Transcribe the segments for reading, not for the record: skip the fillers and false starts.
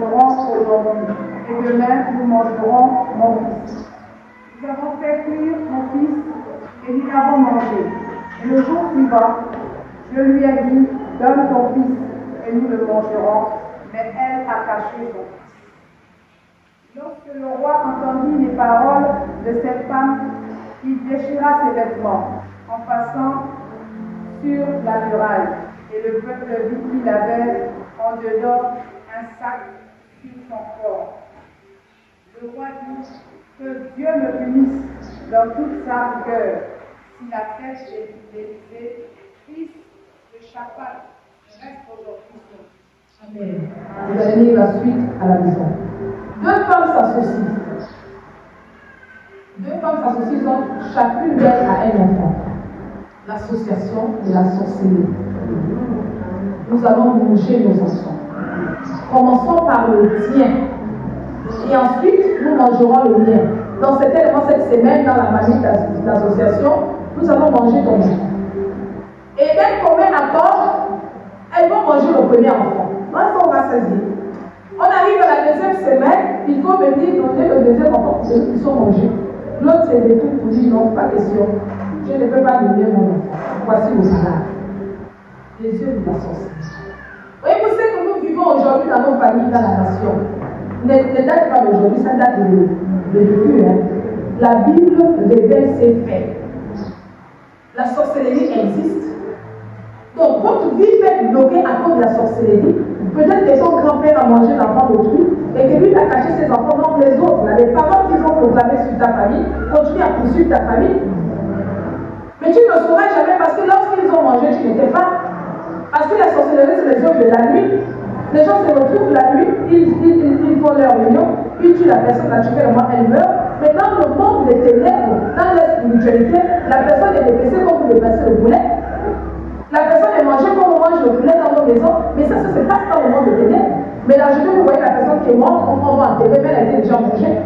mangerons aujourd'hui, et demain nous mangerons mon fils. Nous avons fait cuire mon fils, et nous l'avons mangé. Et le jour suivant, je lui ai dit, donne ton fils, et nous le mangerons. Mais elle a caché son fils. Lorsque le roi entendit les paroles de cette femme, il déchira ses vêtements en passant sur la muraille. Et le peuple vit qu'il avait en dedans un sac sur son corps. Le roi dit que Dieu me punisse dans toute sa rigueur si la tête d'Élisée, fils de Shaphat, reste aujourd'hui seul. Amen. Vous allez lire la suite à la maison. Deux femmes s'associent. Donc chacune d'elles a un enfant. L'association de la sorcellerie. Nous allons manger nos enfants. Commençons par le tien. Et ensuite, nous mangerons le mien. Donc, c'était vraiment cette semaine, dans la famille d'association, nous allons manger ton enfant. Et dès qu'on met accord, elles vont manger le premier enfant. Moi, ça, on va saisir. On arrive à la deuxième semaine, il faut venir donner le deuxième enfant pour ceux qui sont mangés. L'autre, c'est des trucs pour dire non, pas question. Je ne peux pas donner mon enfant. Voici vos salades. Les yeux de la sorcellerie. Oui, vous savez que nous vivons aujourd'hui dans nos familles, dans la nation. Ne date pas d'aujourd'hui, ça date de début. La Bible révèle ses faits. La sorcellerie existe. Donc, votre vie peut être bloquée à cause de la sorcellerie. Peut-être que ton grand-père a mangé l'enfant d'autrui et que lui a caché ses enfants, donc les autres, là, les paroles qu'ils ont proclamées sur ta famille, continuent à poursuivre ta famille. Mais tu ne sauras jamais parce que lorsqu'ils ont mangé, tu n'étais pas. Parce que la sorcellerie, c'est les œuvres de la nuit. Les gens se retrouvent la nuit, ils font leur réunion, ils tuent la personne naturellement, elle meurt. Mais dans le monde des ténèbres, dans la spiritualité, la personne est dépassée comme vous dépassez le boulet. La personne est mangée comme on mange le boulet dans nos maisons, mais ça se passe dans le monde des ténèbres. Mais là, je vais vous voyez la personne qui est morte, on va enterrer, mais elle a été déjà mangée.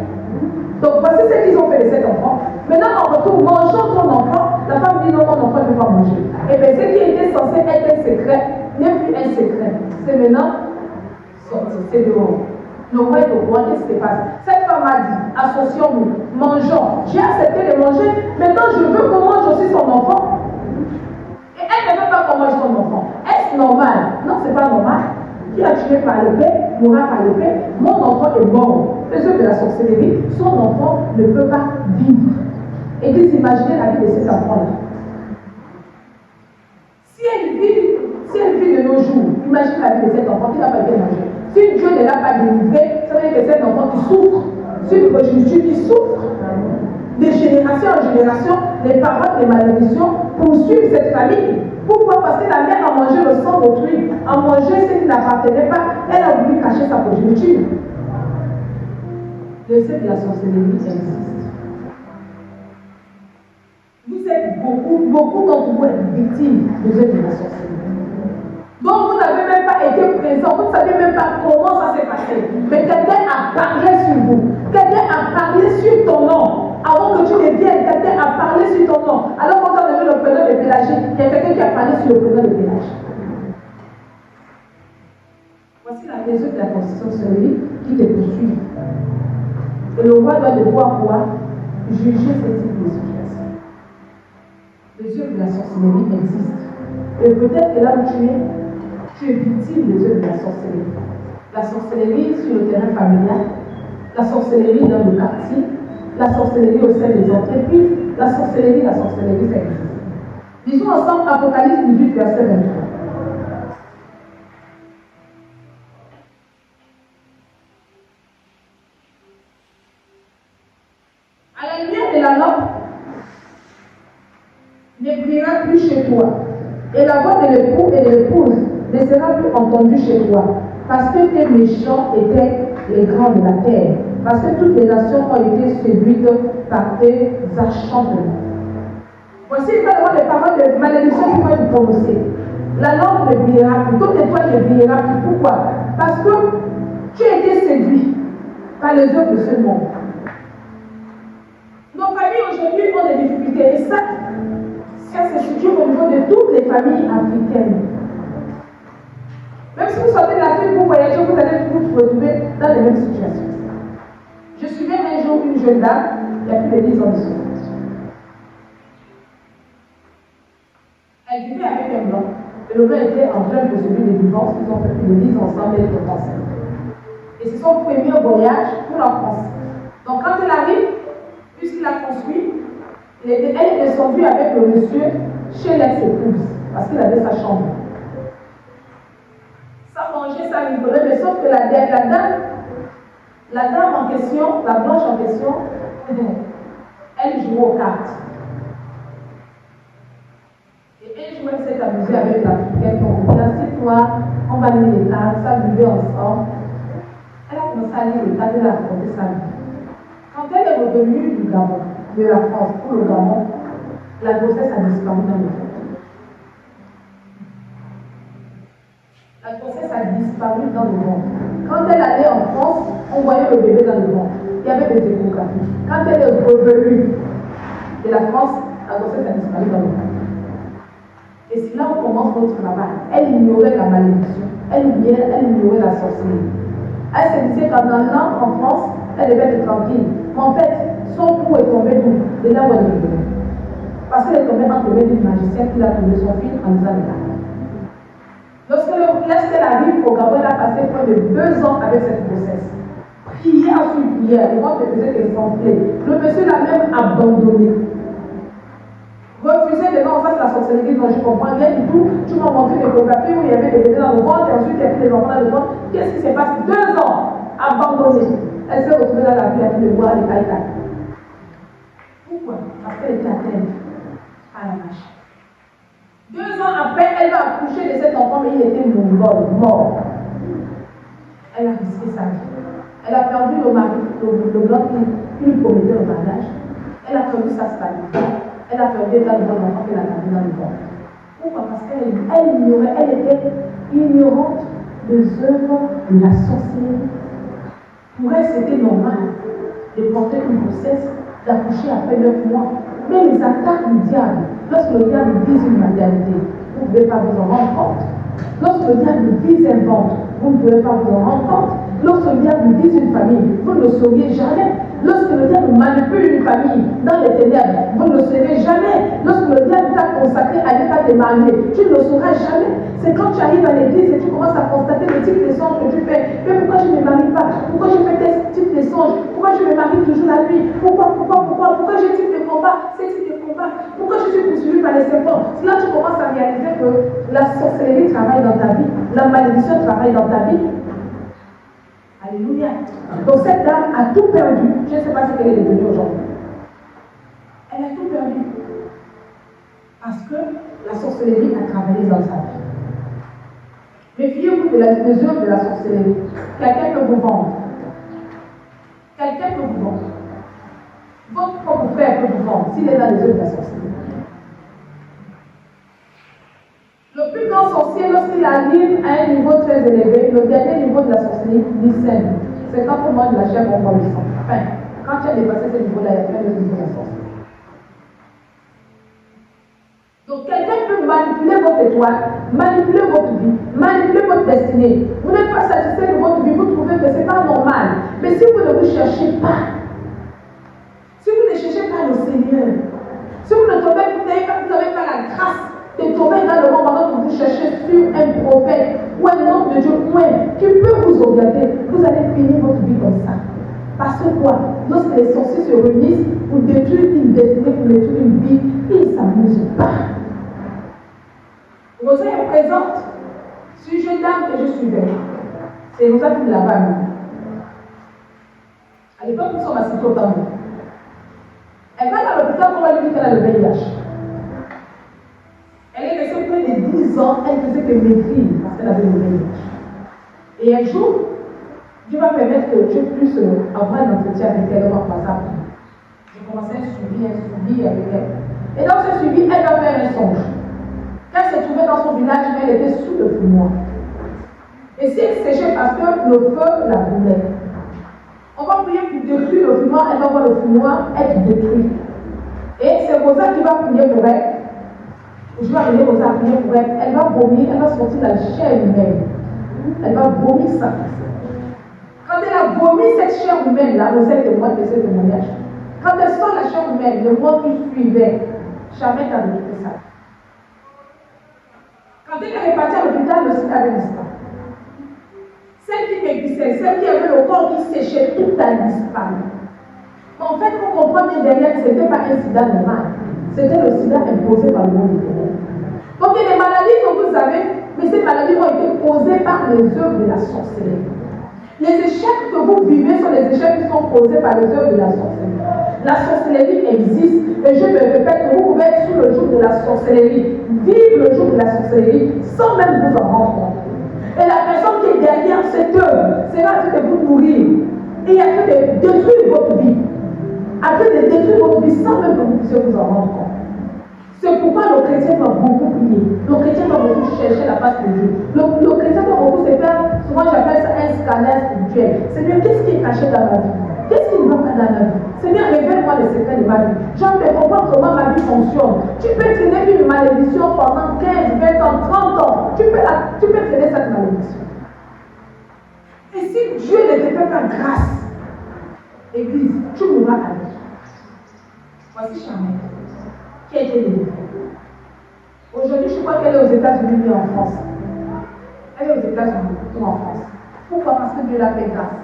Donc voici ce qu'ils ont fait de cet enfant. Maintenant, en retour, mangeant ton enfant, la femme dit non, mon enfant ne peut pas manger. Et bien, ce qui était censé être un secret n'est plus un secret. C'est maintenant sorti, c'est dehors. Le roi est au courant, qu'est-ce qui se passe? Cette femme a dit, associons-nous, mangeons. J'ai accepté de manger, maintenant je veux qu'on mange aussi son enfant. Et elle ne veut pas qu'on mange son enfant. Est-ce normal? Non, c'est pas normal. Qui a tué par l'épée, mourra par l'épée. Mon enfant est mort. Les œuvres de la sorcellerie, son enfant ne peut pas vivre. Et vous imaginez la vie de cet enfant-là. Si elle vit de nos jours, imaginez la vie de cet enfant qui n'a pas été mangé. Si Dieu ne l'a pas délivré, ça veut dire que cet enfant qui souffre, c'est une progéniture qui souffre. De génération en génération, les paroles des malédictions poursuivent cette famille. Pourquoi? Parce que la mère a mangé le sang d'autrui, a mangé ce qui n'appartenait pas, elle a voulu cacher sa progéniture. Le secret de la sorcellerie existe. Vous êtes beaucoup d'entre vous êtes victimes de l'œuvre de la sorcellerie. Donc vous n'avez même pas été présent, vous ne savez même pas comment ça s'est passé. Mais quelqu'un a parlé sur vous, quelqu'un a parlé sur ton nom. Avant que tu ne viennes, quelqu'un a parlé sur ton nom. Alors quand on a vu le prénom de Pélagie, il y a quelqu'un qui a parlé sur le prénom de Pélagie. Voici la raison de la sorcellerie qui te poursuit. Et le roi doit devoir pouvoir juger ce type de situation. Les œuvres de la sorcellerie existent. Et peut-être que là où tu es victime des œuvres de la sorcellerie. La sorcellerie sur le terrain familial, la sorcellerie dans le quartier, la sorcellerie au sein des entreprises, la sorcellerie, ça existe. Lisons ensemble Apocalypse 18, verset 23. À la lumière de la lampe, ne brillera plus chez toi, et la voix de l'époux et de l'épouse ne sera plus entendue chez toi, parce que tes méchants étaient les grands de la terre, parce que toutes les nations ont été séduites par tes achantements. Voici également les paroles de malédiction qui vont être prononcées. La lampe ne brillera plus, toute étoile ne brillera plus. Pourquoi? Parce que tu as été séduit par les œuvres de ce monde. Nos familles aujourd'hui ont des difficultés, et ça se situe au niveau de toutes les familles africaines. Même si vous sortez de l'Afrique, vous voyagez, vous allez vous retrouver dans les mêmes situations. Je suivais un jour une jeune dame, il y a plus de 10 ans de ça. Elle vivait avec un blanc. Et le blanc était en pleine procédure de divorce, ils ont fait plus de 10 ans ensemble et ils étaient ensemble. Et c'est son premier voyage pour la France. Donc quand elle arrive, puisqu'il a construit, elle est descendue avec le monsieur chez l'ex-épouse, parce qu'il avait sa chambre. Ça mangeait, ça rigolait, mais sauf que la dame en question, la blanche en question, elle jouait aux cartes. Et un jour, elle s'est amusée avec l'Africaine, on dit, assieds-toi, on va lire les cartes, ça vivait ensemble. Elle a commencé à lire les cartes, elle a raconté sa vie. Quand elle est revenue du Gabon, de la France pour le Gabon, la grossesse a disparu dans le ventre. La grossesse a disparu dans le ventre. Quand elle allait en France, on voyait le bébé dans le ventre. Il y avait des échographies. Quand elle est revenue de la France, la grossesse a disparu dans le ventre. Et c'est là où commence notre travail. Elle ignorait la malédiction. Elle ignorait la sorcellerie. Elle se disait qu'en allant en France, elle devait être tranquille. Mais en fait, son coup est tombé d'où? De là où elle est venue. Parce qu'elle est tombée entre les mains d'une magicienne qui a tombé son fils en disant les cartes. Lorsqu'elle arrive au Gabon, elle a passé près de 2 ans avec cette grossesse. Prière sur prière, le ventre faisait qu'elle s'enflait. Le monsieur l'a même abandonné. Refusé de non, ça c'est la sorcellerie, non, je comprends rien du tout. Tu m'as montré des photographies où il y avait des bébés dans le ventre et ensuite il y a pris les enfants dans le ventre. Qu'est-ce qui s'est passé? 2 ans abandonnée. Elle s'est retrouvée dans la vie à le voir les cailles. Pourquoi? Parce qu'elle était atteinte à la machine. 2 ans après, elle va accoucher de cet enfant, mais il était mort. Elle a risqué sa vie. Elle a perdu le mari, le blanc qui lui promettait le mariage. Elle a perdu sa stabilité. Elle a perdu l'état de bon enfant qu'elle a gardé dans le ventre. Pourquoi? Parce qu'elle ignorait, elle était ignorante des œuvres de la sorcellerie. Pour elle, c'était normal de porter une grossesse, d'accoucher après 9 mois. Mais les attaques du diable, lorsque le diable vise une maternité, vous ne pouvez pas vous en rendre compte. Lorsque le diable vise un ventre, vous ne pouvez pas vous en rendre compte. Lorsque le diable vise une famille, vous ne le sauriez jamais. Lorsque le diable manipule une famille dans les ténèbres, vous ne le saurez jamais. Lorsque le diable t'a consacré à ne pas te marier, tu ne le sauras jamais. C'est quand tu arrives à l'église et tu commences à constater le type de songe que tu fais. Mais pourquoi je ne me marie pas? Pourquoi je fais tel type de songe? Pourquoi je me marie toujours la nuit? Pourquoi j'ai type de combat? C'est type de combat. Pourquoi je suis poursuivi par les serpents? C'est là que tu commences à réaliser que la sorcellerie travaille dans ta vie, la malédiction travaille dans ta vie. Alléluia. Donc cette dame a tout perdu. Je ne sais pas ce qu'elle est devenue aujourd'hui. Elle a tout perdu. Parce que la sorcellerie a travaillé dans sa vie. Méfiez-vous des œuvres de la sorcellerie. Quelqu'un peut vous vendre. Quelqu'un peut vous vendre. Votre propre frère peut vous vendre s'il est dans les œuvres de la sorcellerie. Le plus grand sorcier, lorsqu'il arrive à un niveau très élevé, le dernier niveau de la sorcellerie, discerne. C'est quand on mange la chair, on voit le sang. Enfin, quand tu as dépassé ce niveau-là, il y a plein de niveaux de la sorcellerie. Donc, quelqu'un peut manipuler votre étoile, manipuler votre vie, manipuler votre destinée. Vous n'êtes pas satisfait de votre vie, vous trouvez que ce n'est pas normal. Mais si vous ne vous cherchez pas, si vous ne cherchez pas le Seigneur, si vous ne tombez, vous n'avez pas la grâce de tomber dans le moment où vous cherchez sur un prophète ou un homme de Dieu qui peut vous orienter, vous allez finir votre vie comme ça. Parce que quoi? Lorsque les sorciers se réunissent pour détruire une destinée, pour détruire une vie, ils ne s'amusent pas. Rosa est présente sur une jeune dame que je suivais. C'est Rosa qui me l'a pas mis. À l'époque, nous sommes assis au tambour. Elle va dans l'hôpital pour aller lui dire qu'elle a le VIH. Elle est restée près de 10 ans, elle faisait que maigrir parce qu'elle avait le VIH. Et un jour, Dieu va permettre que je puisse avoir un entretien avec elle, on va passer à prier. J'ai commencé un suivi avec elle. Et dans ce suivi, elle va faire un songe. Quand elle se trouvait dans son village, elle était sous le fumoir. Et si elle séchait parce que le feu la brûlait, on va prier pour détruire le fumoir, elle va voir le fumoir être détruit. Et c'est Rosa qui va prier pour elle. Je vais amener Rosa à prier pour elle. Elle va vomir, elle va sortir la chair humaine. Elle va vomir sa fille. Quand elle a vomi cette chair humaine-là, vous êtes témoin de ce témoignage. Quand elle sort la chair humaine, le monde qui suivait, jamais n'a récupéré ça. Quand elle est repartie à l'hôpital, le sida avait disparu. Celle qui maigrissait, celle qui avait le corps qui séchait, tout a disparu. En fait, on comprend bien derrière que ce n'était pas un sida normal. C'était le sida imposé par le monde du ténèbres. Donc il y a des maladies que vous avez, mais ces maladies ont été causées par les œuvres de la sorcellerie. Les échecs que vous vivez sont les échecs qui sont causés par les œuvres de la sorcellerie. La sorcellerie existe, et je me répète que vous pouvez être sous le joug de la sorcellerie, vivre le joug de la sorcellerie sans même vous en rendre compte. Et la personne qui est derrière cette œuvre, c'est là que de vous nourrir. Et il y a que de détruire votre vie. Après de détruire votre vie sans même que vous puissiez vous en rendre compte. C'est pourquoi le chrétien doit beaucoup prier. Le chrétien doit beaucoup chercher la face de Dieu. Le chrétien doit beaucoup se faire, souvent j'appelle ça un scanner spirituel. Seigneur, qu'est-ce qui est caché dans ma vie? Qu'est-ce qui ne va pas dans ma vie? Seigneur, révèle-moi les secrets de ma vie. J'ai envie de comprendre comment ma vie fonctionne. Tu peux traîner une malédiction pendant 15, 20 ans, 30 ans. Tu peux traîner cette malédiction. Et si Dieu ne te fait pas grâce, Église, tu mourras à vie. Voici Charmette, qui a été délivrée. Aujourd'hui, je crois qu'elle est aux États-Unis et en France. Elle est aux États-Unis ou en France. Pourquoi? Parce que Dieu l'a fait grâce.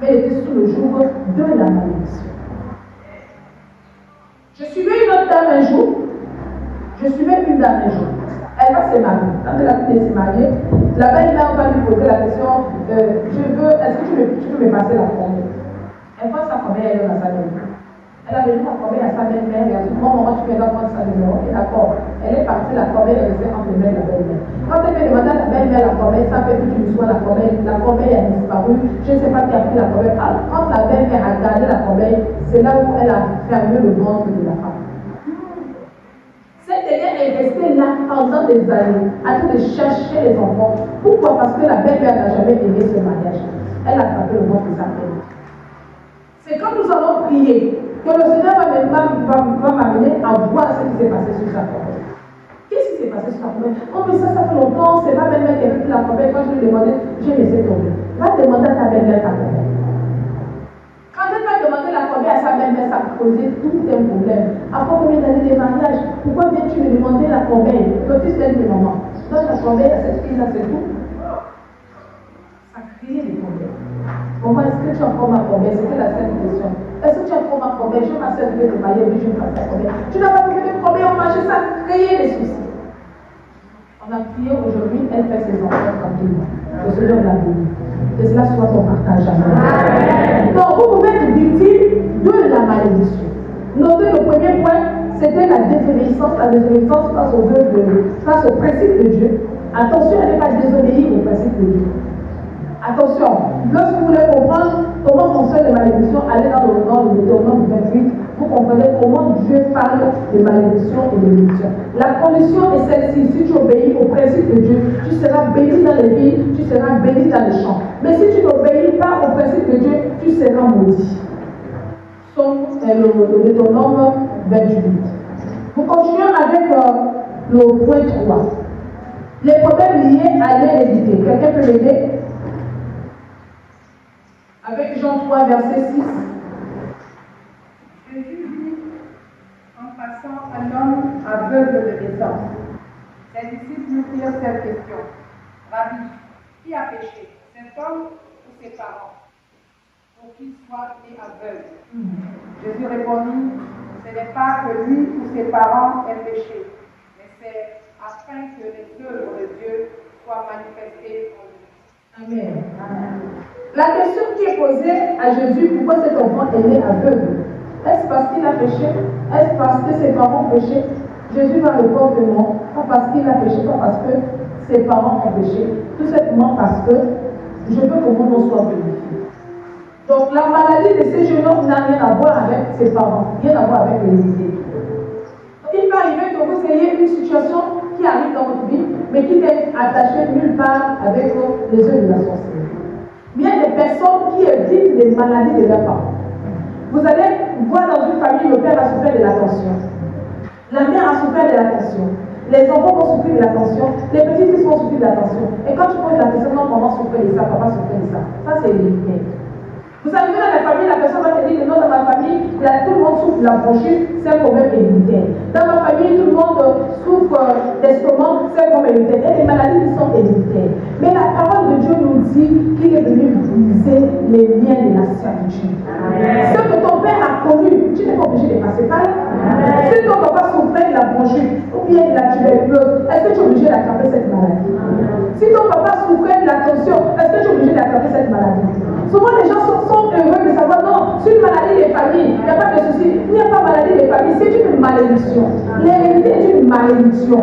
Mais elle était sous le joug de la malédiction. Je suivais une autre dame un jour. Elle va se marier. Quand elle a fini de se marier, la belle-mère va lui poser la question est-ce que tu peux me passer la commande? Elle prend sa commande, elle est dans sa belle-mère. Elle a donné la commande à sa belle-mère et a dit maman, tu peux prendre sa numéro. Et d'accord, elle est partie, la commande est restée entre les mains de la belle-mère. Quand elle fait demander à la belle-mère la commande, ça fait que tu lui sois la commande a disparu. Je ne sais pas qui a pris la commande. Quand la belle-mère a gardé la commande, c'est là où elle a fermé le ventre de la femme. Cette dernière est restée là pendant des années, à train de chercher les enfants. Pourquoi? Parce que la belle-mère n'a jamais aimé ce mariage. Elle a frappé le ventre de sa fille. C'est quand nous allons prier que le Seigneur va m'amener à voir ce qui s'est passé sur sa promesse. Qu'est-ce qui s'est passé sur sa promesse? Oh, mais ça fait longtemps, c'est ma belle-mère qui a pris la promesse. Quand je lui ai demandé, j'ai laissé tomber. Va demander à ta belle-mère ta promesse. Quand elle va demander la promesse à sa belle-mère, ça va poser tout un problème. Après combien d'années de mariage, pourquoi viens-tu me demander la promesse? Le fils elle dit maman, donne la promesse à cette fille-là, c'est tout. Ça crée des problèmes. Maman, est-ce que tu as encore ma promesse? C'était la seule question. Est-ce que tu as encore ma promesse? Je ma soeur qui veut se marier, oui, je vais faire ta promesse. Tu n'as pas trouvé de promesse, on marche, ça crée des soucis. On a prié aujourd'hui, elle fait ses enfants tranquillement. Le Seigneur l'a béni. Que cela soit ton partage. Amen. Donc, vous pouvez être victime de la malédiction. Notez le premier point, c'était la désobéissance. La désobéissance face au principe de Dieu. Attention à ne pas désobéir au principe de Dieu. Attention, lorsque vous voulez comprendre comment fonctionne les malédictions, allez dans le Deutéronome 28, vous comprenez comment Dieu parle de malédiction et de bénédiction. La condition est celle-ci: si tu obéis au principe de Dieu, tu seras béni dans les villes, tu seras béni dans les champs. Mais si tu n'obéis pas au principe de Dieu, tu seras maudit. Le Deutéronome 28. Nous continuons avec le point 3. Les problèmes liés à l'hérédité. Quelqu'un peut m'aider? Avec Jean 3, verset 6. Jésus dit, en passant un homme aveugle de naissance. Les disciples lui firent cette question. Rabbi, qui a péché, cet homme ou ses parents, pour qu'il soit né aveugle? Jésus répondit, ce n'est pas que lui ou ses parents aient péché, mais c'est afin que les œuvres de Dieu soient manifestées en lui. Amen. Amen. La question qui est posée à Jésus, pourquoi cet enfant est né aveugle? Est-ce parce qu'il a péché? Est-ce parce que ses parents ont péché? Jésus va répondre non, pas parce qu'il a péché, pas parce que ses parents ont péché, tout simplement parce que je veux que mon nom soit glorifié. Donc la maladie de ces jeunes hommes n'a rien à voir avec ses parents, rien à voir avec l'hérédité. Il peut arriver que vous ayez une situation qui arrive dans votre vie, mais qui n'est attachée nulle part avec les œuvres de la sorcellerie. Il y a des personnes qui évitent des maladies de leurs parents. Vous allez voir dans une famille, le père a souffert de la tension, la mère a souffert de la tension, Les enfants vont souffrir de la tension, les petits-fils vont souffrir de la tension. Et quand tu poses la question, non, maman souffrait de ça, papa souffrait de ça. Ça, c'est héréditaire. Vous savez, dans la famille, la personne va te dire que non, dans ma famille, là, tout le monde souffre de la bronchite, c'est un problème héréditaire. Dans ma famille, tout le monde souffre d'estomac, c'est un problème héréditaire. Et les maladies qui sont héréditaires. Mais la parole de Dieu nous dit qu'il est venu briser les liens de la servitude. Ce que ton père a connu, tu n'es pas obligé de passer par là. Si ton papa souffrait de la bronchite ou bien de la tuberculose, est-ce que tu es obligé d'attraper cette maladie? Si ton papa souffrait de la tension, est-ce que tu es obligé d'attraper cette maladie? Souvent, les gens sont heureux de savoir, non, c'est une maladie des familles, il n'y a pas de souci. Il n'y a pas de maladie des familles, c'est une malédiction. L'hérédité est une malédiction.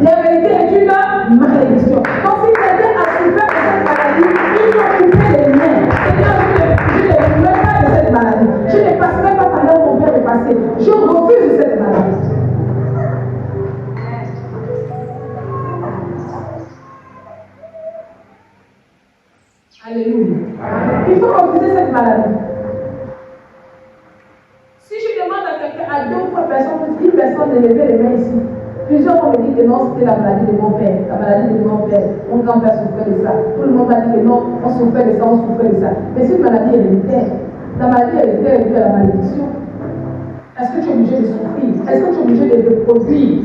L'hérédité est une malédiction. Donc, si quelqu'un a souffert de cette maladie, il faut couper les liens. C'est-à-dire, je ne veux pas de cette maladie. Je ne passerai pas par là où mon père est passé. Je refuse cette maladie. Alléluia. Il faut refuser cette maladie. Si je demande à quelqu'un, à 2 ou 3 personnes, 10 personnes de lever les mains ici, plusieurs vont me dire que non, c'était la maladie de mon père, la maladie de mon père, mon grand-père souffrait de ça. Tout le monde va dire que non, on souffrait de ça, on souffrait de ça. Mais c'est une maladie héréditaire. La maladie héréditaire est due à la malédiction. Est-ce que tu es obligé de souffrir? Est-ce que tu es obligé de reproduire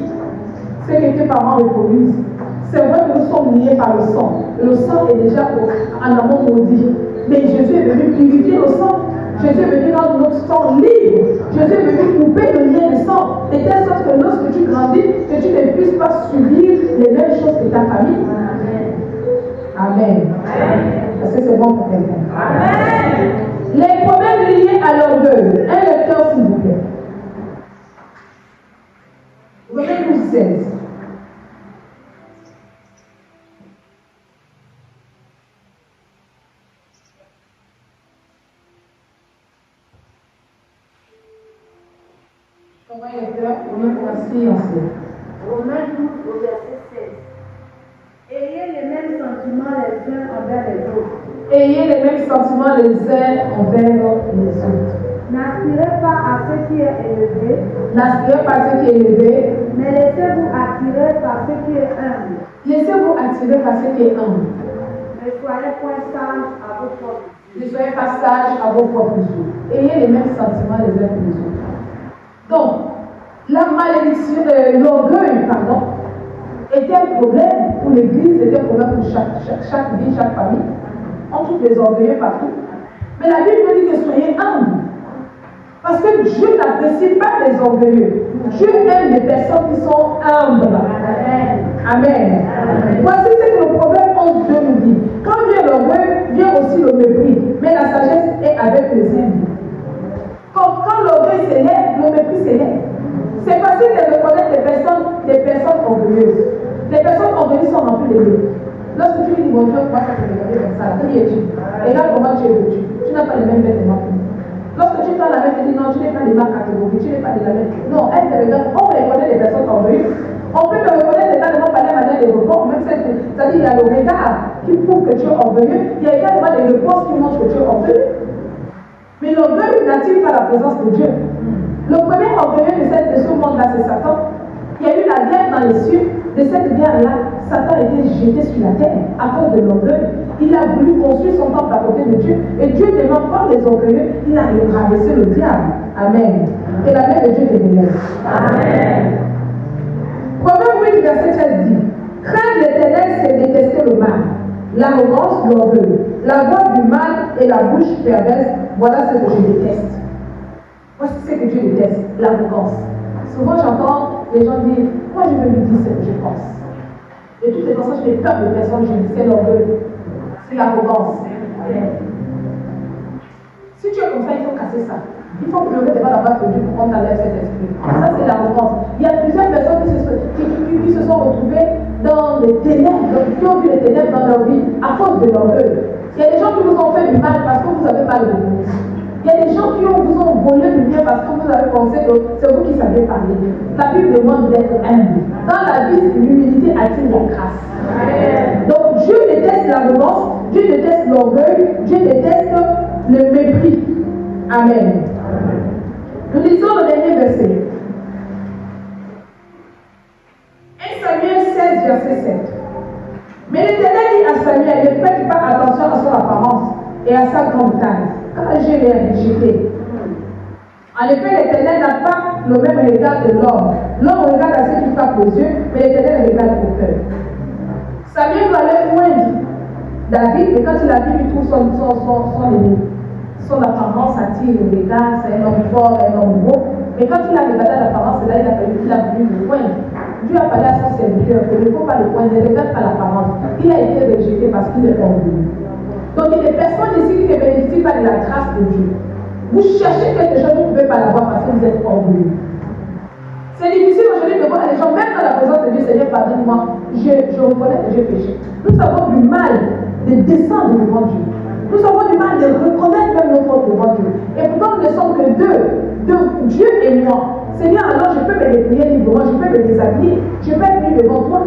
ce que tes parents reproduisent? C'est vrai que nous sommes liés par le sang. Le sang est déjà en amont maudit. Mais Jésus est venu purifier le sang. Jésus est venu rendre notre sang libre. Jésus est venu couper le lien de sang. De telle sorte que lorsque tu grandis, que tu ne puisses pas subir les mêmes choses que ta famille. Amen. Est-ce que c'est bon pour quelqu'un? Amen. Les problèmes liés à l'orgueil. Un lecteur, s'il vous plaît. Romains 16. Romains 12 au verset 16. Ayez les mêmes sentiments les uns envers les autres. Ayez les mêmes sentiments les uns envers les autres. N'aspirez pas à ce qui est élevé. N'aspirez pas à ce qui est élevé. Mais laissez-vous attirer par ce qui est humble. Laissez-vous attirer par ce qui est humble. Ne soyez point sages à vos propres yeux. Ne soyez pas sages à vos propres yeux. Ayez les mêmes sentiments les uns que les autres. Donc, la malédiction, l'orgueil, était un problème pour l'Église, était un problème pour chaque vie, chaque famille. On trouve des orgueilleux partout. Mais la Bible dit que soyez humbles. Parce que Dieu n'apprécie pas les orgueilleux. Dieu aime les personnes qui sont humbles. Amen. Voici ce que le Proverbe 11:2 nous dit. Quand vient l'orgueil, vient aussi le mépris. Mais la sagesse est avec les envieux. Quand l'orgueil s'élève, le mépris s'élève. C'est facile de reconnaître des personnes orgueilleuses. Les personnes orgueilleuses sont remplies de Dieu. Lorsque tu dis bonjour, moi ça te regarde comme ça. Qui es-tu? Et là, comment tu es vêtu? Tu n'as pas les mêmes vêtements que moi. Lorsque tu tends la main, tu dis non, tu n'es pas de ma catégorie, tu n'es pas de la même. Non, elle te regarde. On reconnaît les personnes orgueilleuses. On peut te reconnaître également par la manière des réponses, même c'est-à-dire il y a le regard qui prouve que tu es orgueilleux, il y a également des réponses qui montrent que tu es orgueilleux. Mais l'orgueil n'attire pas la présence de Dieu. Le premier orgueilleux de ce monde-là, c'est Satan. Il y a eu la guerre dans les cieux. De cette guerre-là, Satan a été jeté sur la terre à cause de l'orgueil. Il a voulu construire son temple à côté de Dieu. Et Dieu n'aimant pas les orgueilleux, il a rabaissé le diable. Amen. Et la main de Dieu te délève. Amen. Proverbe 8, verset 13 dit: craindre l'Éternel, c'est détester le mal. L'arrogance, l'orgueil. La voix du mal et la bouche perverse, voilà ce que je déteste. Voici ce que Dieu déteste, l'arrogance. Souvent j'entends les gens dire, moi je veux lui dire ce que je pense. De toutes les façons, je n'ai peur de personne, je dis c'est l'orgueil, c'est l'arrogance. Si tu es comme ça, il faut casser ça. Il faut pleurer devant la face de Dieu pour qu'on t'enlève cet esprit. Ça c'est l'arrogance. Il y a plusieurs personnes qui se sont retrouvées dans les ténèbres, qui ont vu les ténèbres dans leur vie à cause de l'orgueil. Il y a des gens qui vous ont fait du mal parce que vous avez mal de vous. Il y a des gens qui vous ont volé du bien parce que vous avez pensé que c'est vous qui savez parler. La Bible demande d'être humble. Dans la vie, l'humilité attire la grâce. Donc Dieu déteste l'arrogance, Dieu déteste l'orgueil, Dieu déteste le mépris. Amen. Nous lisons le dernier verset. 1 verset 7. Mais l'Éternel dit à Samuel, ne prête pas attention à son apparence et à sa grande taille, car je l'ai rejeté. En effet, l'Éternel n'a pas le même regard que l'homme. L'homme regarde à ce qui frappe aux yeux, mais l'Éternel regarde au cœur. Samuel va aller poindre David, et quand il a vu, il trouve son apparence attire le regard, c'est un homme fort, un homme beau. Mais quand il a regardé l'apparence, c'est là qu'il a voulu le poindre. Dieu a parlé à son serviteur qu'il ne faut pas le poindre, ne regarde pas l'apparence. Il a été rejeté parce qu'il est orgueilleux. Donc il y a des personnes ici qui ne bénéficient pas de la grâce de Dieu. Vous cherchez quelque chose, vous ne pouvez pas l'avoir parce que vous êtes orgueilleux. C'est difficile aujourd'hui de voir les gens, même dans la présence de Dieu, Seigneur, pardonne-moi, je reconnais que j'ai péché. Nous avons du mal de descendre devant Dieu. Nous avons du mal de reconnaître même nos fautes devant Dieu. Et pourtant, nous ne sommes que deux, Dieu et moi. Seigneur, alors je peux me dépouiller librement, je peux me déshabiller, je peux être mis devant toi.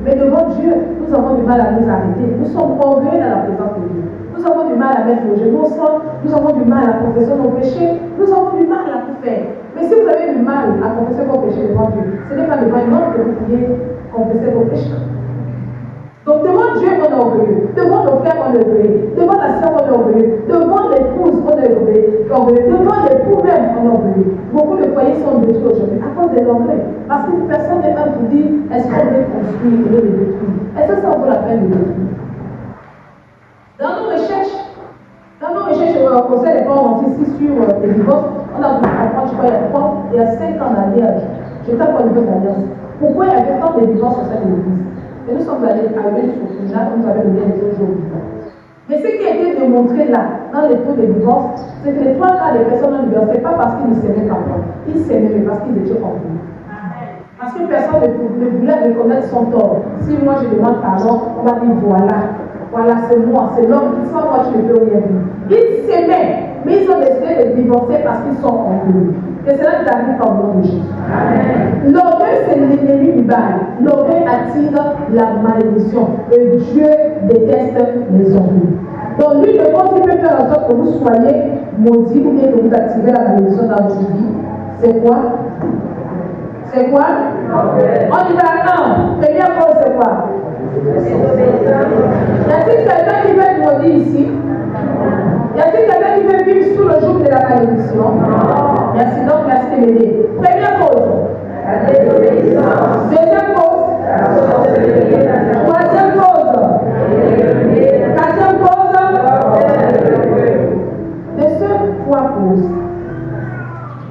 Mais devant Dieu, nous avons du mal à nous arrêter. Nous sommes orgueilleux dans la présence de Dieu. Nous avons du mal à mettre nos genoux au sol. Nous avons du mal à confesser nos péchés. Nous avons du mal à tout faire. Mais si vous avez du mal à confesser vos péchés devant Dieu, ce n'est pas devant un homme que vous pouvez confesser vos péchés. Donc devant Dieu, on est orgueilleux. Devant nos frères, on est orgueilleux. Devant la sœur, on est orgueilleux. Devant l'épouse, on est orgueilleux. Devant l'époux même, on est orgueilleux. Beaucoup de foyers sont détruits aujourd'hui à cause de l'orgueil. Parce qu'une personne n'est pas pour dire est-ce qu'on veut construire ou le détruire. Est-ce que ça vaut la peine de détruire? Dans nos recherches, au conseil des parents ici sur les divorces, on a voulu comprendre, je crois, il y a 5 ans d'alliage. J'étais à quoi niveau d'alliance. Pourquoi il y avait tant de divorces au sein de l'église? Et nous sommes allés jusqu'au final, nous avons donné les 2 jours du temps. Mais ce qui a été démontré là, dans les taux de divorce, c'est que les 3 quarts des personnes en divorce, ce n'est pas parce qu'ils ne s'aimaient pas. Ils s'aimaient, mais parce qu'ils étaient orgueilleux. Parce que personne ne voulait reconnaître son tort. Si moi je demande pardon, on va dire voilà, c'est moi, c'est l'homme qui sans moi tu ne peux rien dire. Ils s'aimaient, mais ils ont décidé de divorcer parce qu'ils sont orgueilleux. Et c'est là que David parle au nom de Jésus. L'orgueil, c'est l'ennemi du mal. L'orgueil attire la malédiction. Et Dieu déteste les orgueils. Donc, lui, le monde qui peut faire en sorte que vous soyez maudits ou bien que vous attirez la malédiction dans votre vie, c'est quoi? C'est quoi? On y va. Première chose, c'est quoi? Y a-t-il quelqu'un qui veut être maudit ici? Y a-t-il quelqu'un qui veut vivre sous le joug de la malédiction? Merci, donc merci de m'aider. Première cause, la désobéissance. Deuxième cause, la sorcellerie. Troisième cause, quatrième cause, de ce 3 causes.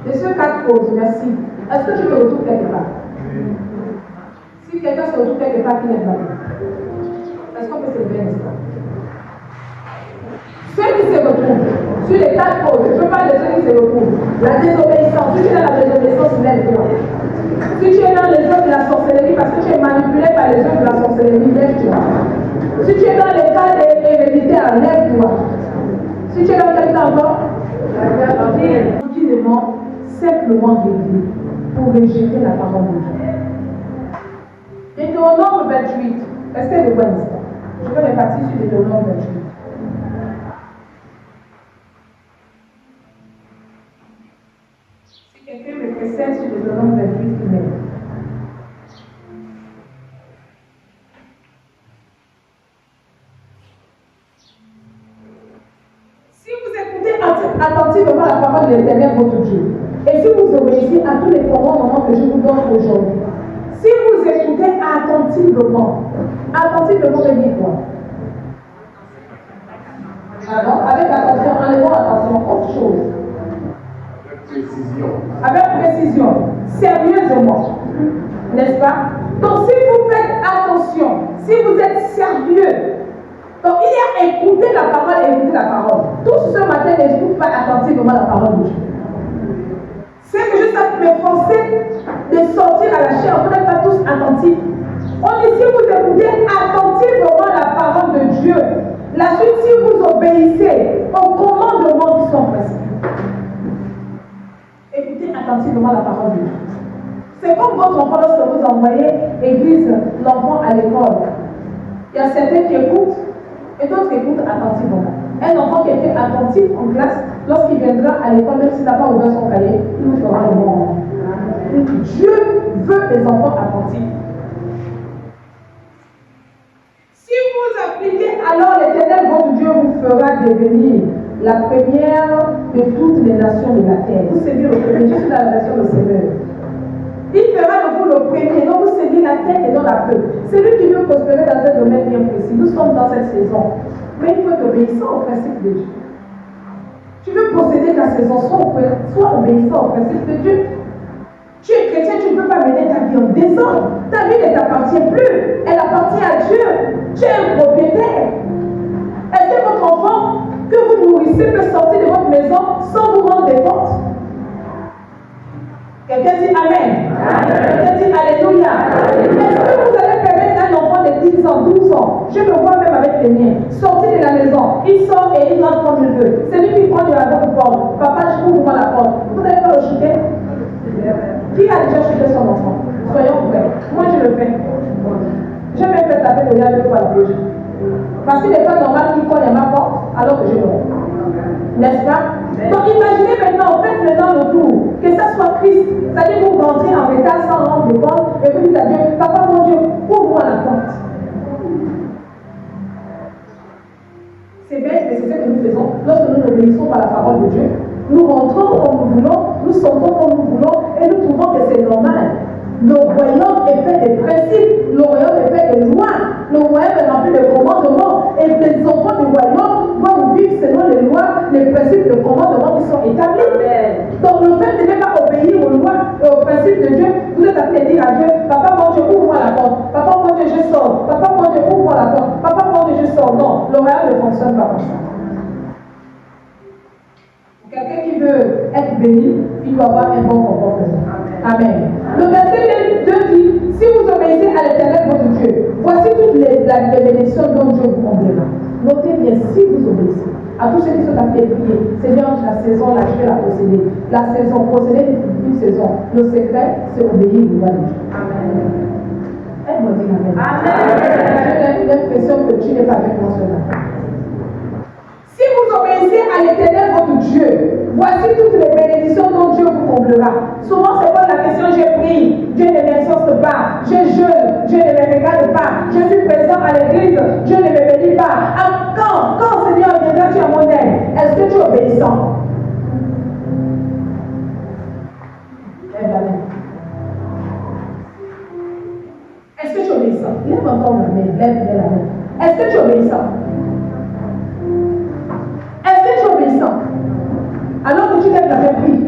De ce 4 causes, merci. Est-ce que tu me retrouves quelque part? Si quelqu'un se retrouve quelque part, qui n'est pas là? Est-ce qu'on peut se lever un instant? Ceux qui se retrouvent sur les 4 causes, je parle de ceux qui se retrouvent. La désobéissance, si tu es dans la désobéissance, lève-toi. Si tu es dans les œuvres de la sorcellerie, parce que tu es manipulé par les œuvres de la sorcellerie, lève-toi. Si tu es dans les cas héréditaires, lève-toi. Si tu es dans quel cas encore? Tranquillement, simplement guérir pour rejeter la parole de Dieu. Deutéronome 28, restez le bon instant. Je vais répartir sur Deutéronome 28. Si quelqu'un me précède sur Deutéronome 28, il m'aide. Si vous écoutez attentivement la parole de l'Éternel, votre Dieu, et si vous obéissez à tous les commandements que je vous donne aujourd'hui, si vous écoutez attentivement veut dire quoi? Alors, avec attention, enlevons attention, autre chose. Avec précision, sérieusement, n'est-ce pas? Donc, si vous faites attention, si vous êtes sérieux, donc il y a écouter la parole et écouter la parole. Tous ce matin n'écoutent pas attentivement la parole de Dieu. C'est que juste à m'efforcer de sortir à la chair, vous n'êtes pas tous attentifs. On dit si vous écoutez attentivement la parole de Dieu, la suite si vous obéissez aux commandements qui sont précis. Écoutez attentivement la parole de Dieu. C'est comme votre enfant lorsque vous envoyez église l'enfant à l'école. Il y a certains qui écoutent et d'autres qui écoutent attentivement. Un enfant qui était attentif en classe, lorsqu'il viendra à l'école, même s'il n'a pas ouvert son cahier, il nous fera le bon moment. Dieu veut des enfants attentifs. vous appliquez, alors l'Éternel votre Dieu vous fera devenir la première de toutes les nations de la terre. Vous savez le premier, je suis dans la version de Seigneur. Il fera de vous le premier, donc vous savez la tête et non la queue. C'est lui qui veut prospérer dans un domaine bien précis. Nous sommes dans cette saison. Mais il faut être obéissant au principe de Dieu. Tu veux posséder ta saison, sois obéissant au principe de Dieu. Tu es chrétien, tu ne peux pas mener ta vie en désordre. Ta vie ne t'appartient plus. Elle appartient à Dieu. Tu es un propriétaire. Est-ce que votre enfant que vous nourrissez peut sortir de votre maison sans vous rendre des comptes? Quelqu'un dit Amen. Quelqu'un dit Alléluia. Est-ce que vous allez permettre à un enfant de 10 ans, 12 ans, je me vois même avec les miens, sortir de la maison, il sort et il rentre comme il veut. C'est lui qui prend de la porte. Papa, je ouvre la porte. Vous n'allez pas le chuter? Qui a déjà chuté son enfant? Soyons vrais. Moi, je le fais. Je vais faire taper le gars 2 fois la bouche. Parce qu'il n'est pas normal qu'il cogne à ma porte alors que je le rends. N'est-ce pas? Donc imaginez maintenant, faites maintenant le tour, que ça soit Christ. C'est-à-dire que vous rentrez en retard sans rendre de compte et vous dites à Dieu, Papa mon Dieu, ouvre-moi la porte. C'est bête, mais c'est ce que nous faisons lorsque nous obéissons par la parole de Dieu. Nous rentrons comme nous voulons, nous sortons comme nous voulons et nous trouvons que c'est normal. Le royaume est fait de principes, le royaume est fait de lois, le royaume est rempli de commandements et les enfants du royaume doivent vivre selon les lois, les principes, les commandements qui sont établis. Donc le fait de ne pas obéir aux lois et aux principes de Dieu, vous êtes appelé à dire à Dieu, Papa mon Dieu, ouvre-moi la porte, Papa mon Dieu, je sors, Papa mon Dieu, ouvre-moi la porte, Papa mon Dieu, je sors. Non, le royaume ne fonctionne pas comme ça. Quelqu'un qui veut être béni, il doit avoir un bon comportement. Amen. Le verset 2 dit, si vous obéissez à l'Éternel votre Dieu, voici toutes les bénédictions dont Dieu vous comblera. Notez bien, si vous obéissez à tous ceux qui sont appelés à prier, Seigneur, la saison, là, je vais la posséder. La saison, posséder une saison. Le secret, c'est obéir au roi de Dieu. Amen. Elle me dit Amen. J'ai l'impression que tu n'es pas avec moi ce matin. Si vous obéissez à l'Éternel votre Dieu, voici toutes les bénédictions dont Dieu vous comblera. Souvent, c'est pas la question, j'ai pris, Dieu ne m'exauce pas, je jeûne, Dieu ne me regarde pas, je suis présent à l'église, Dieu ne me bénit pas. Quand Seigneur viendra, tu es à mon aide, est-ce que tu es obéissant? Lève la main. Est-ce que tu es obéissant? Lève encore la main, lève la main. Est-ce que tu es obéissant? Est-ce que tu es obéissant? Alors que tu lèves la main, prie.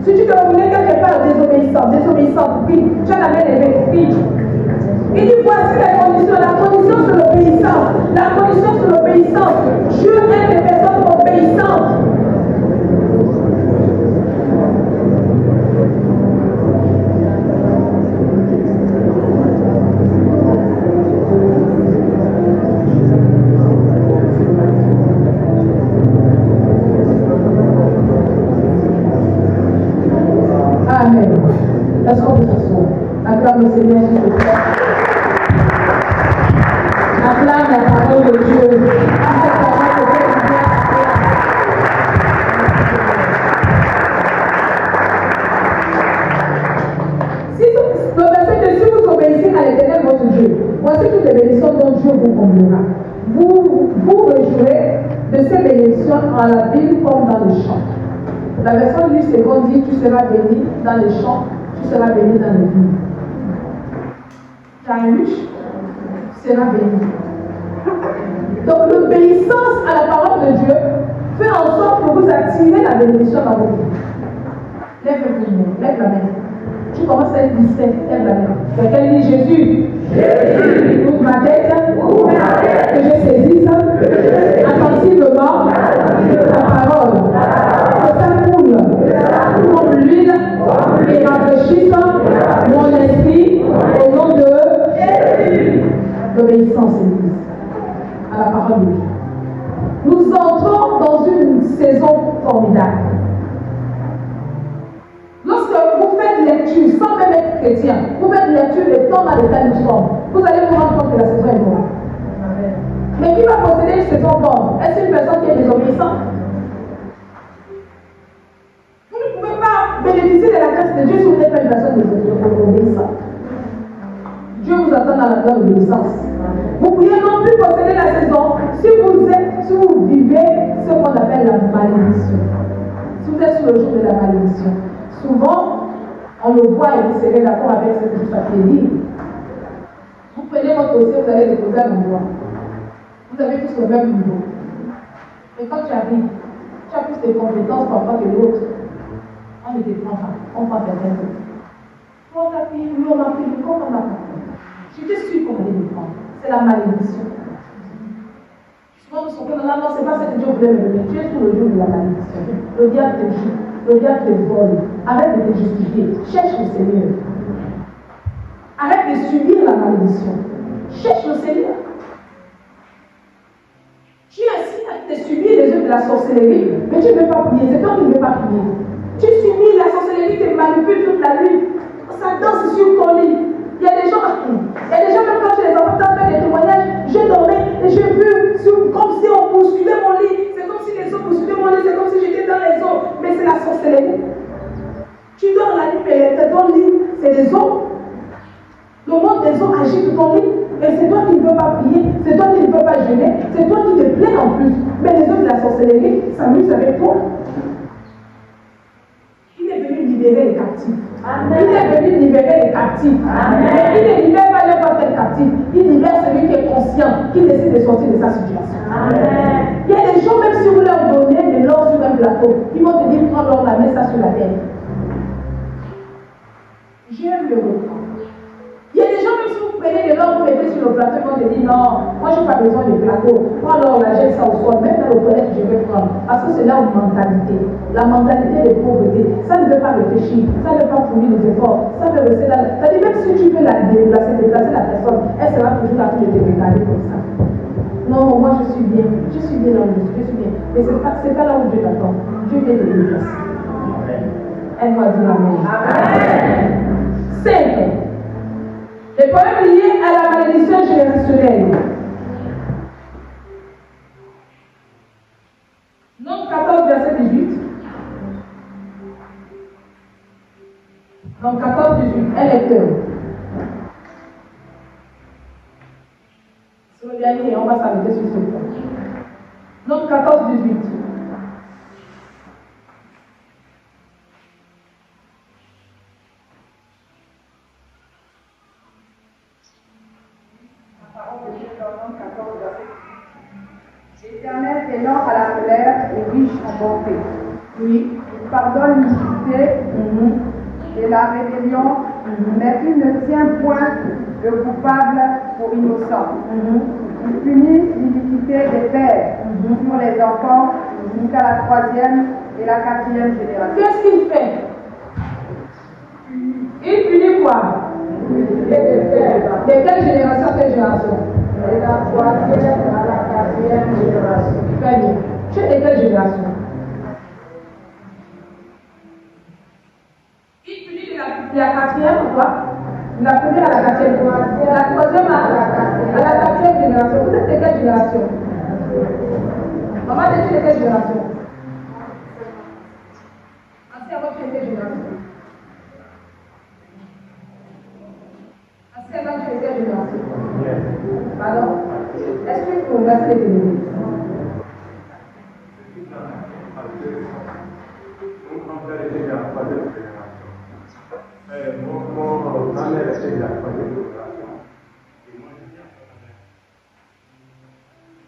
Si tu te revenais quelque part désobéissant, prie. Tu as la main levée, prie. Il dit voici la condition c'est l'obéissance. La condition c'est l'obéissance. Dieu aime les personnes obéissantes. Amen. Est-ce qu'on peut s'asseoir? Acclame le Seigneur, s'il te plaît. Acclame la parole de Dieu. Le verset de si vous obéissez à l'Éternel votre Dieu, voici toutes les bénédictions dont Dieu vous comblera. Vous réjouirez de ces bénédictions en la ville comme dans le champ. La version du second dit tu seras béni dans les champs, tu seras béni dans les vignes. Tu as un riche, tu seras béni. Donc l'obéissance à la parole de Dieu fait en sorte que vous attirez la bénédiction dans vos vies. Lève la main. Tu commences à être discret, lève la main. Quelqu'un dit Jésus, ouvre ma tête, que je saisisse attentivement ta parole. Que ça coule comme l'huile et enrichisse mon esprit au nom de Jésus. L'obéissance, Église, à la parole de Dieu. Nous entrons dans une saison formidable. Lorsque vous faites lecture, sans même être chrétien, vous faites lecture des temps dans lesquels nous sommes, vous allez vous rendre compte que la saison est bonne. Mais qui va posséder une saison bonne? Est-ce une personne qui est désobéissante? Vous ne pouvez pas bénéficier de la grâce de Dieu si vous n'êtes pas une personne désobéissante. Dieu vous attend dans la pleine obéissance. Vous pourriez non plus posséder la saison si vous vivez ce qu'on appelle la malédiction. Si vous êtes sur le jour de la malédiction. Souvent, on le voit et vous serez d'accord avec ce que je suis dire. Vous prenez votre dossier, vous allez déposer un endroit. Vous avez tous le même niveau. Mais quand tu arrives, tu as plus de compétences parfois que l'autre. On ne te prend pas. On prend quelqu'un d'autre. On t'a pris, lui on m'a pris, comment on m'a pris. J'étais sûre qu'on allait le prendre. C'est la malédiction. Souvent nous sommes dans la non, c'est pas ce que Dieu voulait me donner. Tu es sous le jour de la malédiction. Le diable te joue. Le diable te vole. Arrête de te justifier. Cherche le Seigneur. Arrête de subir la malédiction. Cherche le Seigneur. Tu es assis à te subir les œuvres de la sorcellerie, mais tu ne veux pas prier. C'est toi qui ne veux pas prier. Tu subis la sorcellerie, te manipule toute la nuit. Ça danse sur ton lit. Il y a des gens, même quand tu les entends faire des témoignages, je dormais et j'ai vu comme si on bousculait mon lit. C'est comme si les eaux bousculaient mon lit, c'est comme si j'étais dans les eaux. Mais c'est la sorcellerie. Tu dors la nuit, mais ton lit, c'est des eaux. Le monde des eaux agit sur ton lit. Et c'est toi qui ne veux pas prier, c'est toi qui ne veux pas jeûner, c'est toi qui te plains en plus. Mais les hommes de la sorcellerie s'amusent avec toi. Il est venu libérer les captifs. Amen. Il est venu libérer les captifs. Amen. Mais il ne libère pas n'importe quel captif. Il libère celui qui est conscient, qui décide de sortir de sa situation. Amen. Il y a des gens, même si vous leur donnez de l'or sur un plateau, ils vont te dire prends l'or, la mets ça sur la terre. J'aime le reprendre. Il y a des gens, même si vous prenez de l'or, vous mettez sur le plateau, ils vont te dire non, moi je n'ai pas besoin de plateau. Prends l'or, la jette ça au sol, même dans le toilette, je vais prendre. Parce que c'est là une mentalité. La mentalité de pauvreté. Ça ne veut pas réfléchir, ça ne veut pas fournir des efforts, ça veut rester là. C'est-à-dire, même si tu veux la déplacer la personne, elle sera toujours là pour te regarder comme ça. Non, moi je suis bien là où je suis bien. Mais ce n'est pas là où Dieu t'attend. Dieu vient te déplacer. Elle m'a dit amen. Amen. 5. Les problèmes liés à la malédiction générationnelle. Nombre 14, verset 18. Nombre 14, 18. Un lecteur. Sur le dernier, on va s'arrêter sur ce point. Nombre 14, 18. L'Éternel est lent à la colère et riche en bonté. Oui, il pardonne l'iniquité et la rébellion, mais il ne tient point le coupable pour innocent. Il punit l'iniquité des pères sur les enfants jusqu'à la 3e et la 4e génération. Qu'est-ce qu'il fait? Il punit quoi? De quelle génération à quelle génération? De la 3e à la 4e génération. Très bien. Tu es de quelle génération? Il punit de la 4e ou quoi? La première à la 4e. La 3e à la 4e génération. Vous êtes de quelle génération? Maman, tu es de quelle génération? Ancien, tu es de quelle génération? Ancien, tu es de quelle génération? Pardon? Est-ce que vous restez de l'église? Mon grand-père était de la 3e génération. Mon grand-mère était de la 3e génération.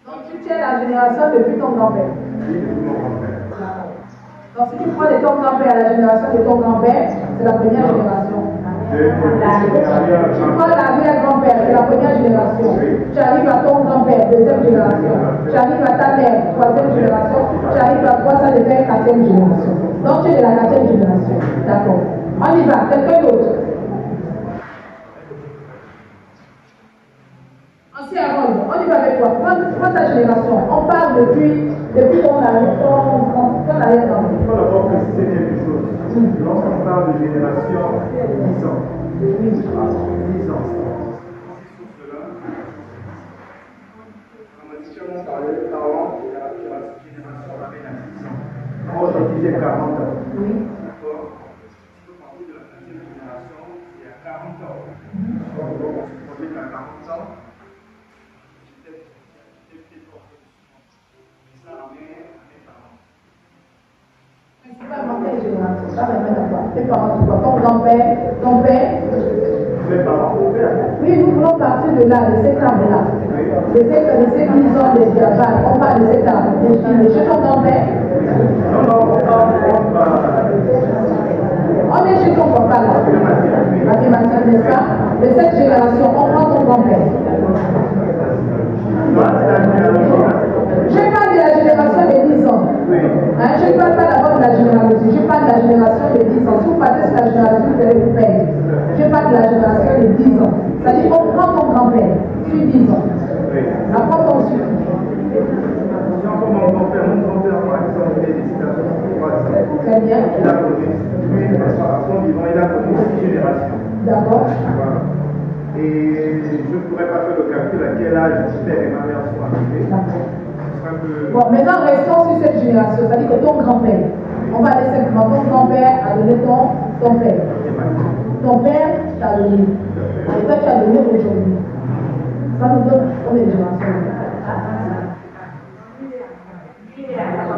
Donc tu tiens la génération depuis ton grand-père? Oui, depuis mon grand-père. D'accord. Donc si tu prends de ton grand-père à la génération de ton grand-père, c'est la première génération. Tu prends l'arrière-grand-père, c'est la première génération. Tu arrives à ton grand-père, deuxième génération. Tu arrives à ta mère, troisième génération. Tu arrives à toi, ça devient quatrième génération. Donc tu es de la quatrième génération. D'accord. On y va. Quelqu'un d'autre? Ancien Aaron, on y va avec toi. Prends ta génération. On parle depuis ton arrière-grand-père. Il faut d'abord préciser quelque chose. Lorsqu'on parle de génération, 10 ans. 10 ans. On parlait de parents et la génération ramène à 10 ans. Moi, je disais 40 ans. Oui. D'accord. Si on parle de la 5e génération, c'est à 40 ans. Donc, on se projette à 40 ans. quelle génération? Ça ramène à quoi? Tes parents, tu vois, ton grand-père, ton père. Mes parents, mon père. Oui, nous voulons partir de là, de cet arbre-là. De ces 10 ans de diabète, on parle de cet arbre. Chez ton grand-père? Non, on est chez ton papa là. Mathématiques, n'est-ce pas? De cette génération, on prend ton grand-père. Je parle de la génération de 10 ans. Hein, je ne parle pas d'abord de la génération. Je parle de la génération de 10 ans. Si vous parlez de la génération, vous allez vous perdre. Je parle de la génération de 10 ans. C'est-à-dire qu'on prend ton grand-père sur 10 ans. Après, on suit. Mon grand-père, par exemple, il est décédé à 63 ans. Très bien. Il a connu, à son vivant, il a connu 6 générations. D'accord. Voilà. Et je ne pourrais pas faire le calcul à quel âge mon père et ma mère sont arrivés. Bon, maintenant restons sur cette génération, c'est-à-dire que ton grand-père, on va aller simplement, ton grand-père a donné ton père. Ton père t'a donné. Et toi, tu as donné aujourd'hui. Ça nous donne combien de générations?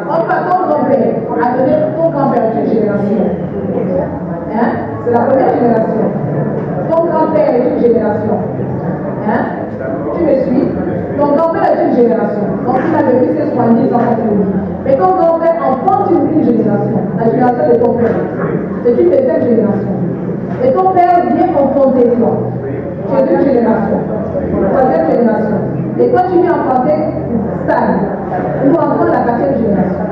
Enfin, ton grand-père a donné ton grand-père une génération. Hein? C'est la première génération. Ton grand-père est une génération. Hein? Tu me suis? Ton grand-père est une génération. Donc il a vécu ses 70 ans. Mais ton grand-père enfante une génération. La génération de ton père. C'est une deuxième génération. Et ton père vient enfanter toi. Tu es une génération. Troisième génération. Et toi tu viens enfanter Stan. Ou encore la quatrième génération.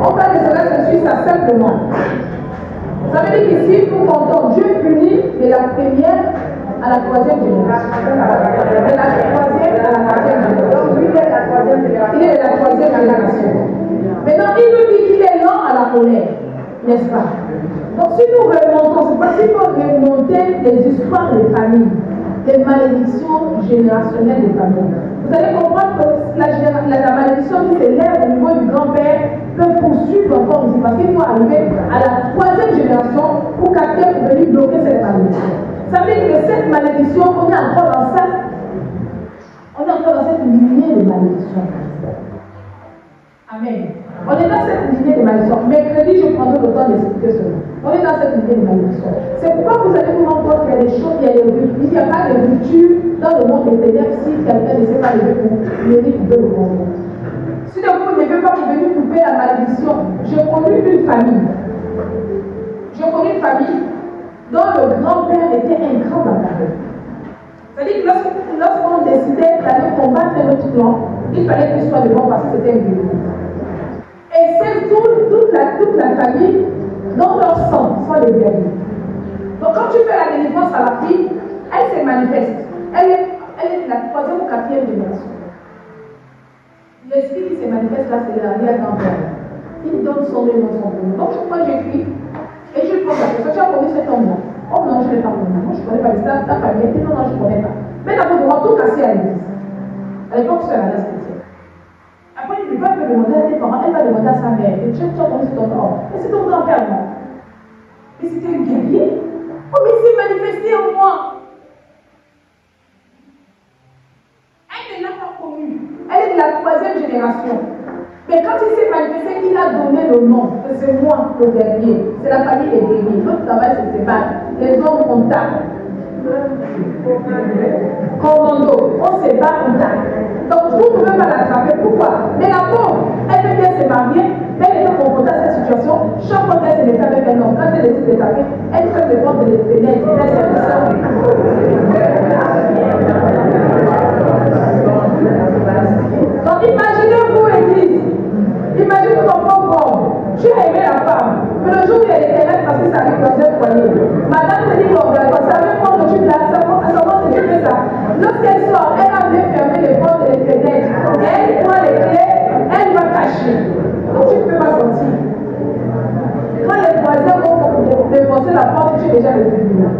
On parle de cela, je suis ça simplement. Ça veut dire qu'ici, nous comptons Dieu punit de la première à la troisième génération. De la troisième à la quatrième génération. Il est de la troisième génération. Maintenant, il nous dit qu'il est lent à la colère. N'est-ce pas? Donc, si nous remontons, c'est parce qu'il faut remonter les histoires des familles, les malédictions générationnelles des familles. Vous allez comprendre que la malédiction qui s'élève au niveau du grand-père peut poursuivre encore ici, parce qu'il faut arriver à la troisième génération pour capter, pour venir bloquer cette malédiction. Ça veut dire que cette malédiction, on est encore dans cette lignée de malédiction. Amen. On est dans cette lignée de malédiction. Mercredi, je prendrai le temps d'expliquer cela. On est dans cette lignée de malédiction. C'est pourquoi vous allez vous rendre compte qu'il y a des choses, il y a des vertus. Il n'y a pas de vertus dans le monde des ténèbres si quelqu'un ne sait pas lever pour venir couper le monde. Si vous ne devez pas venir couper la malédiction, j'ai connu une famille. Dont le grand-père était un grand batailleur. C'est-à-dire que lorsqu'on décidait d'aller combattre notre clan, il fallait qu'il soit devant parce que c'était un guerrier. Et c'est toute la famille dont leur sang sont les guerriers. Donc quand tu fais la délivrance à la fille, elle se manifeste. Elle est de la troisième ou quatrième génération. L'esprit qui se manifeste là, c'est l'arrière-grand-père. Il donne son nom dans son nom. Donc moi j'écris et je pose la question. Tu as connu cet homme-là? Oh non, je ne l'ai pas connu. Moi je ne connais pas l'histoire. Ta famille, et non, je ne connais pas. Mais d'abord, on va tout casser à l'église. À l'époque, c'est la race chrétienne. Après, il va demander à tes parents, elle va demander à sa mère. Et tu as connu cet homme. Mais c'est ton grand-père, non? Mais c'était un guerrier. Oh, mais il s'est manifesté en moi. Elle ne l'a pas connu. Elle est de la troisième génération. Mais quand il s'est manifesté, il a donné le nom. C'est moi, le guerrier. C'est la famille des guerriers. Notre travail, c'est de se battre. Les hommes, on tape. Commando, on se bat, on tape. Donc, vous ne pouvez pas l'attraper. Pourquoi? Mais la pauvre, elle veut bien se marier, mais elle est confrontée à cette situation. Chaque fois qu'elle se met avec un homme, quand elle décide de taper, elle fait le ventre de l'espénètre. Donc, imaginez-vous, l'église. Imaginez ton pauvre homme. Tu as aimé la femme. Mais le jour où elle est terrestre parce que ça arrive dans un foyer. Madame te dit, bon, ça veut prendre tu l'as, ça prend, tu fais ça. Lorsqu'elle sort, elle a bien fermé les portes et les fenêtres. Elle prend les clés, elle va cacher. Donc tu ne peux pas sortir. Quand les voisins vont défoncer la porte, tu es déjà le public.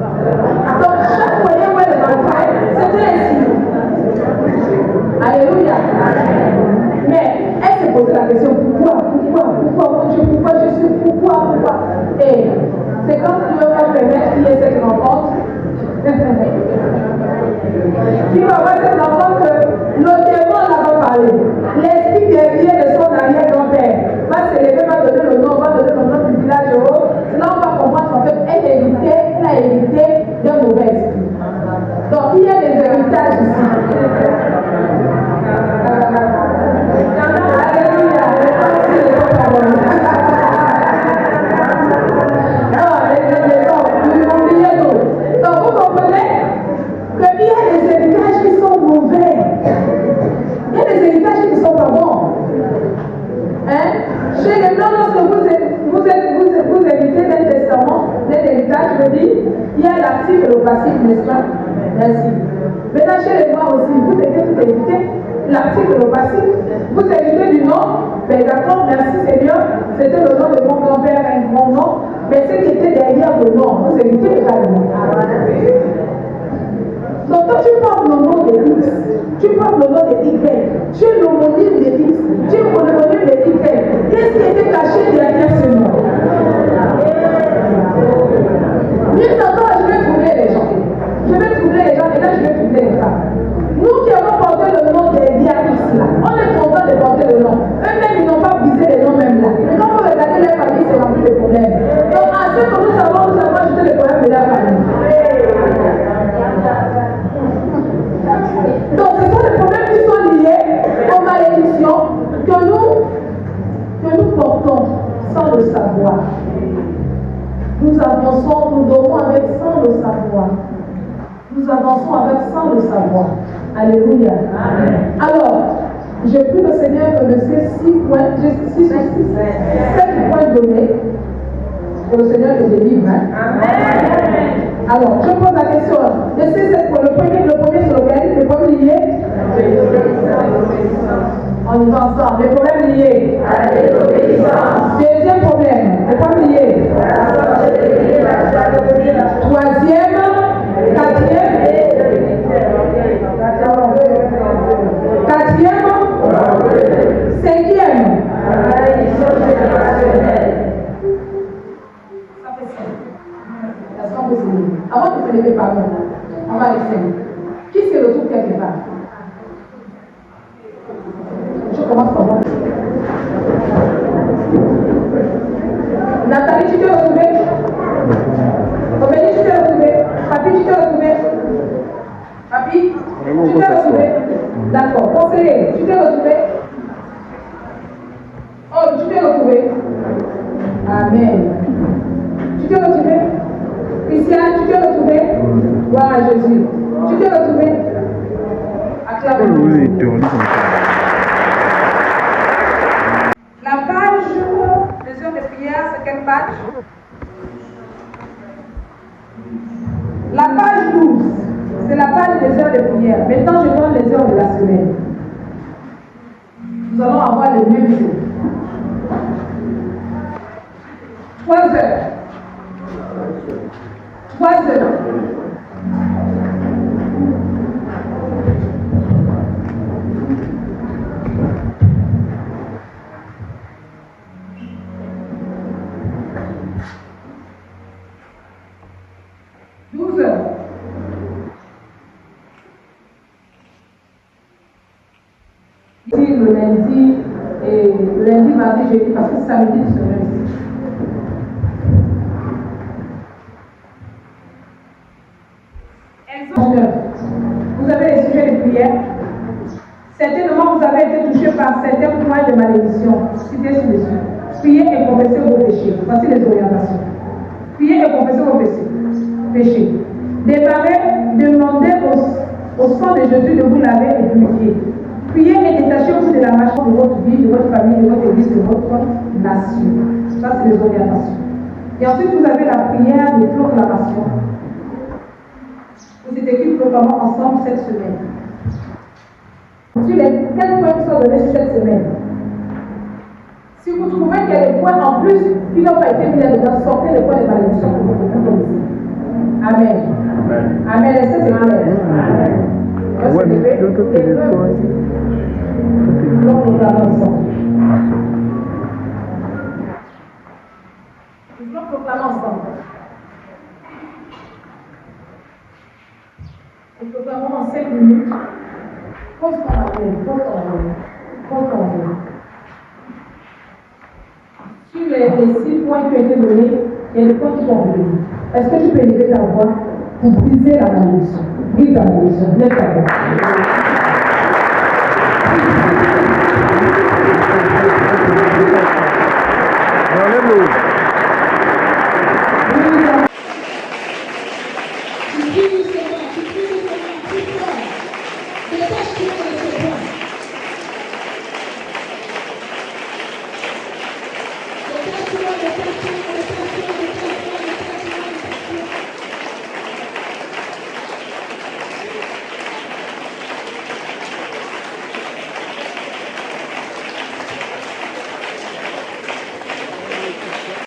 Donc chaque foyer où elle est rentrée, c'était ainsi. Alléluia. Mais elle se posait la question, pourquoi je suis, pourquoi? Et c'est comme Dieu va permettre qu'il y ait cette rencontre. Qui va voir cette rencontre que le démon là va parler. L'esprit guerrier de son arrière-grand-père va se lever, va donner le nom du village. dit, il y a l'actif et le passif, n'est-ce pas? Merci. Maintenant, chez les noirs aussi, vous devez tout éviter. L'actif et le passif. Vous évitez du nom. Ben d'accord, merci Seigneur. C'était le nom de mon grand-père, un grand nom. Mais ce qui était derrière le nom, vous évitez également. Donc quand tu portes le nom de X, tu portes le nom de Y, tu es l'homonyme de X, tu es l'homonyme de Y. Qu'est-ce qui était caché derrière ce nom? Mieux encore, je vais trouver les gens. Je vais trouver les gens et là je vais trouver les femmes. Nous qui avons porté le nom des X là, on est content de porter le nom. Eux-mêmes, ils n'ont pas brisé les noms même là. Mais quand vous regardez leur famille, c'est rempli de problèmes. Donc à ce que nous avons ajouté les problèmes de leur famille. Donc ce sont des problèmes qui sont liés aux malédictions que nous portons sans le savoir. Nous avançons, nous dormons avec sans le savoir. Nous avançons avec sans le savoir. Alléluia. Amen. Alors, j'ai pris le Seigneur que me ces 6 points, 7 points donnés, que le Seigneur les délivre. Amen. Alors, je pose la question. De ces 7 points, le premier sur lequel, le premier lié. On y va ensemble. Les problèmes liés à l'obéissance. Deuxième problème, les problèmes liés. Troisième, quatrième. Cinquième. Ça fait 5. Avant de se lever par nous, on va essayer. Qui se retrouve quelque part? Je commence par moi. Nathalie, tu t'es retrouvée? Aurélie, tu t'es retrouvée? Papi, tu t'es retrouvé? Papi, tu t'es retrouvé? D'accord. Conseiller, tu t'es retrouvé? Oh, tu t'es retrouvé? Amen. Tu t'es retrouvé? Christiane, tu t'es retrouvé? Gloire à Jésus. Tu t'es retrouvé? Oui, la page des heures de prière, c'est quelle page? La page 12, c'est la page des heures de prière. Maintenant, je donne les heures de la semaine. Nous allons avoir les mêmes jours. 3 heures. 3 heures. 12 heures. Ici, le lundi, mardi, jeudi, parce que samedi, c'est même ici. Vous avez les sujets de prière. Certainement, vous avez été touché par certains points de malédiction. Citez ci-dessus. Priez et confessez vos péchés. Voici les orientations. Priez et confessez vos péchés. Demandez au sang de Jésus de vous laver et purifier. Priez et détachez-vous de la marche de votre vie, de votre famille, de votre église, de votre nation. Ça, c'est les orientations. Et ensuite, vous avez la prière de proclamation. Vous êtes écrit proclamant ensemble cette semaine. Sur les 4 points qui sont donnés sur cette semaine, si vous trouvez qu'il y a des points en plus qui n'ont pas été mis là-dedans, sortez les points de malédiction pour vous. Amen. Amen. Est-ce que c'est clair? Amen. Ouais, mais je peux te dire quoi? Nous allons ensemble. Nous allons proclamer ensemble. Nous proclamons en 5 minutes. Pose ton appel, pose ton appel. Sur les 6 points qui ont été donnés, il y a des points qui sont revenus. Est-ce que tu peux élever ta voix pour briser la malédiction? Brise la malédiction. Lève ta voix. Enlève-le. Détache-toi de